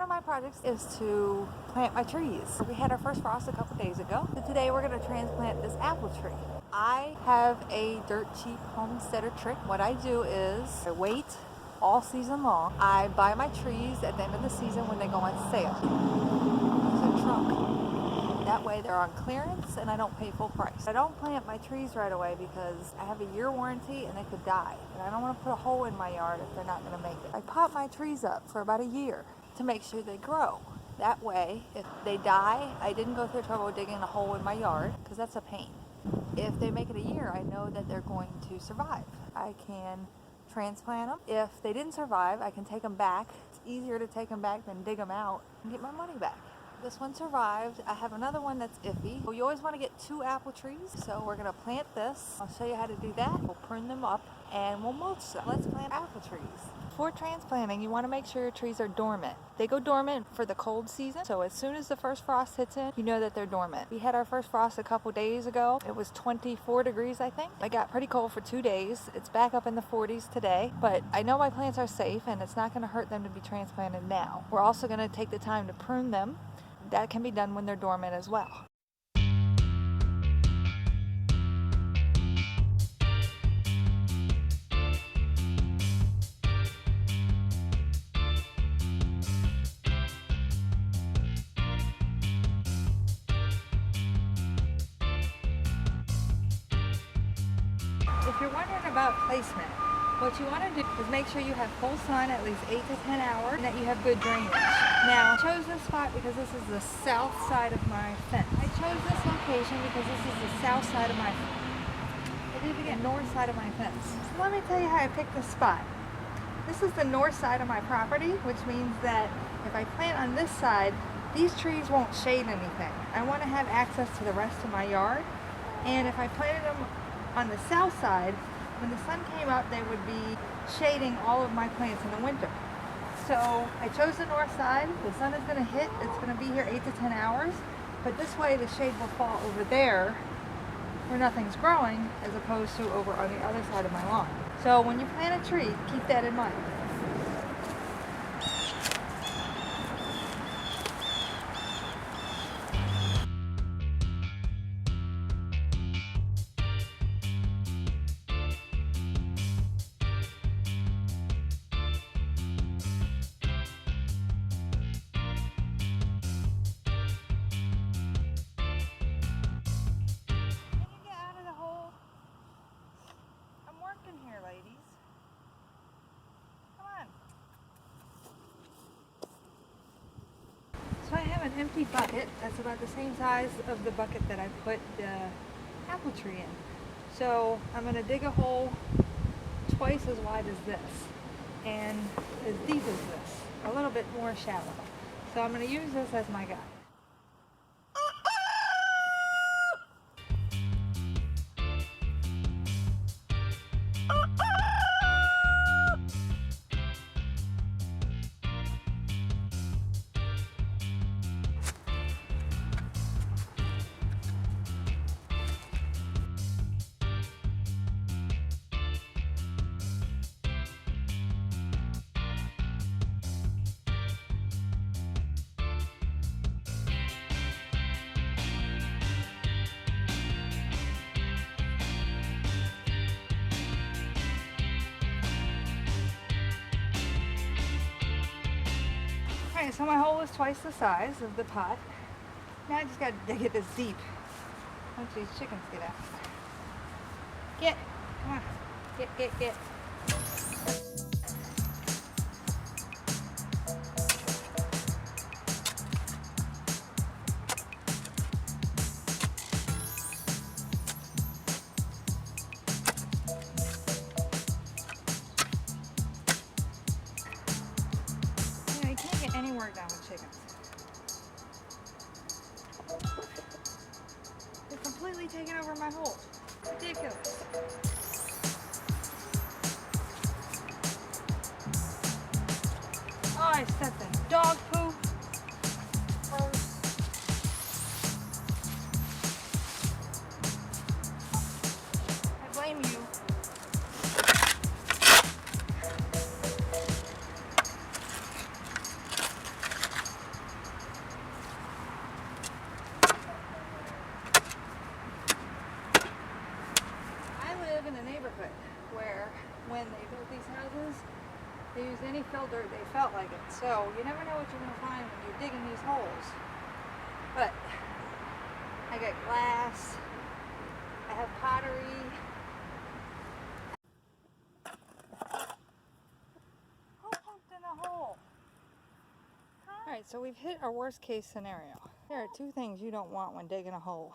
one of my projects is to plant my trees. We had our first frost a couple days ago. So today we're going to transplant this apple tree. I have a dirt cheap homesteader trick. What I do is I wait all season long. I buy my trees at the end of the season when they go on sale. Use a truck. That way they're on clearance and I don't pay full price. I don't plant my trees right away because I have a year warranty and they could die. And I don't want to put a hole in my yard if they're not going to make it. I pot my trees up for about a year to make sure they grow. That way, if they die, I didn't go through trouble digging a hole in my yard because that's a pain. If they make it a year, I know that they're going to survive. I can transplant them. If they didn't survive, I can take them back. It's easier to take them back than dig them out and get my money back. This one survived. I have another one that's iffy. You always want to get 2 apple trees, so we're going to plant this. I'll show you how to do that. We'll prune them up and we'll mulch them. Let's plant apple trees. For transplanting, you want to make sure your trees are dormant. They go dormant for the cold season, so as soon as the first frost hits in, you know that they're dormant. We had our first frost a couple days ago. It was 24 degrees, I think. It got pretty cold for 2 days. It's back up in the 40s today, but I know my plants are safe and it's not going to hurt them to be transplanted now. We're also going to take the time to prune them. That can be done when they're dormant as well. If you're wondering about placement, what you want to do is make sure you have full sun at least 8 to 10 hours and that you have good drainage. Now, I chose this spot because this is the south side of my fence. I chose this location because this is the south side of my north side of my fence. So let me tell you how I picked this spot. This is the north side of my property, which means that if I plant on this side, these trees won't shade anything. I want to have access to the rest of my yard, and if I planted them on the south side, when the sun came up, they would be shading all of my plants in the winter. So I chose the north side. The sun is going to hit. It's going to be here 8 to 10 hours. But this way the shade will fall over there where nothing's growing as opposed to over on the other side of my lawn. So when you plant a tree, keep that in mind. So I have an empty bucket that's about the same size of the bucket that I put the apple tree in. So I'm going to dig a hole twice as wide as this and as deep as this, a little bit more shallow. So I'm going to use this as my guide. Alright, so my hole is twice the size of the pot. Now I just got to dig it this deep. Once these chickens get out. Get! Come on. Get. You can't get any work done with chickens. They're completely taking over my hole. Ridiculous. Oh, I stepped in dog poop. I blame you. fill dirt, they felt like it. So you never know what you're going to find when you're digging these holes. But I got glass, I have pottery. Who poked in a hole? Huh? Alright, so we've hit our worst case scenario. There are two things you don't want when digging a hole.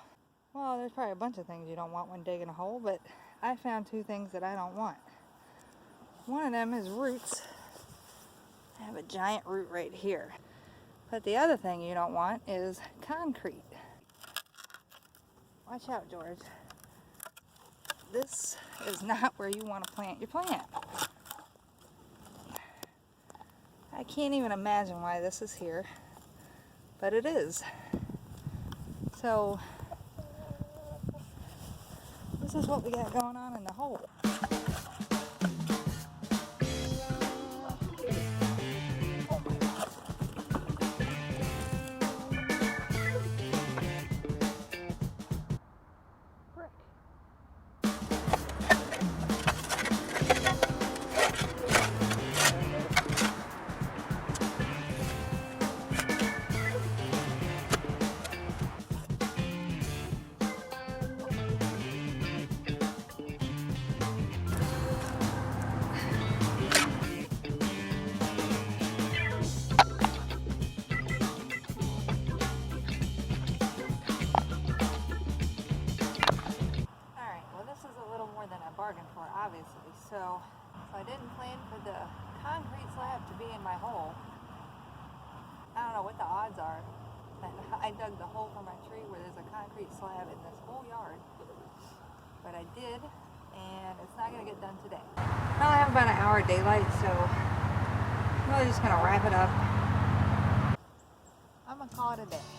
Well, there's probably a bunch of things you don't want when digging a hole, but I found two things that I don't want. One of them is roots. I have a giant root right here. But the other thing you don't want is concrete. Watch out, George. This is not where you want to plant your plant. I can't even imagine why this is here, but it is. So, this is what we got going on in the hole. Bargain for, obviously. So I didn't plan for the concrete slab to be in my hole. I don't know what the odds are. I dug the hole for my tree where there's a concrete slab in this whole yard. But I did, and it's not going to get done today. I only have about an hour of daylight, so I'm really just going to wrap it up. I'm going to call it a day.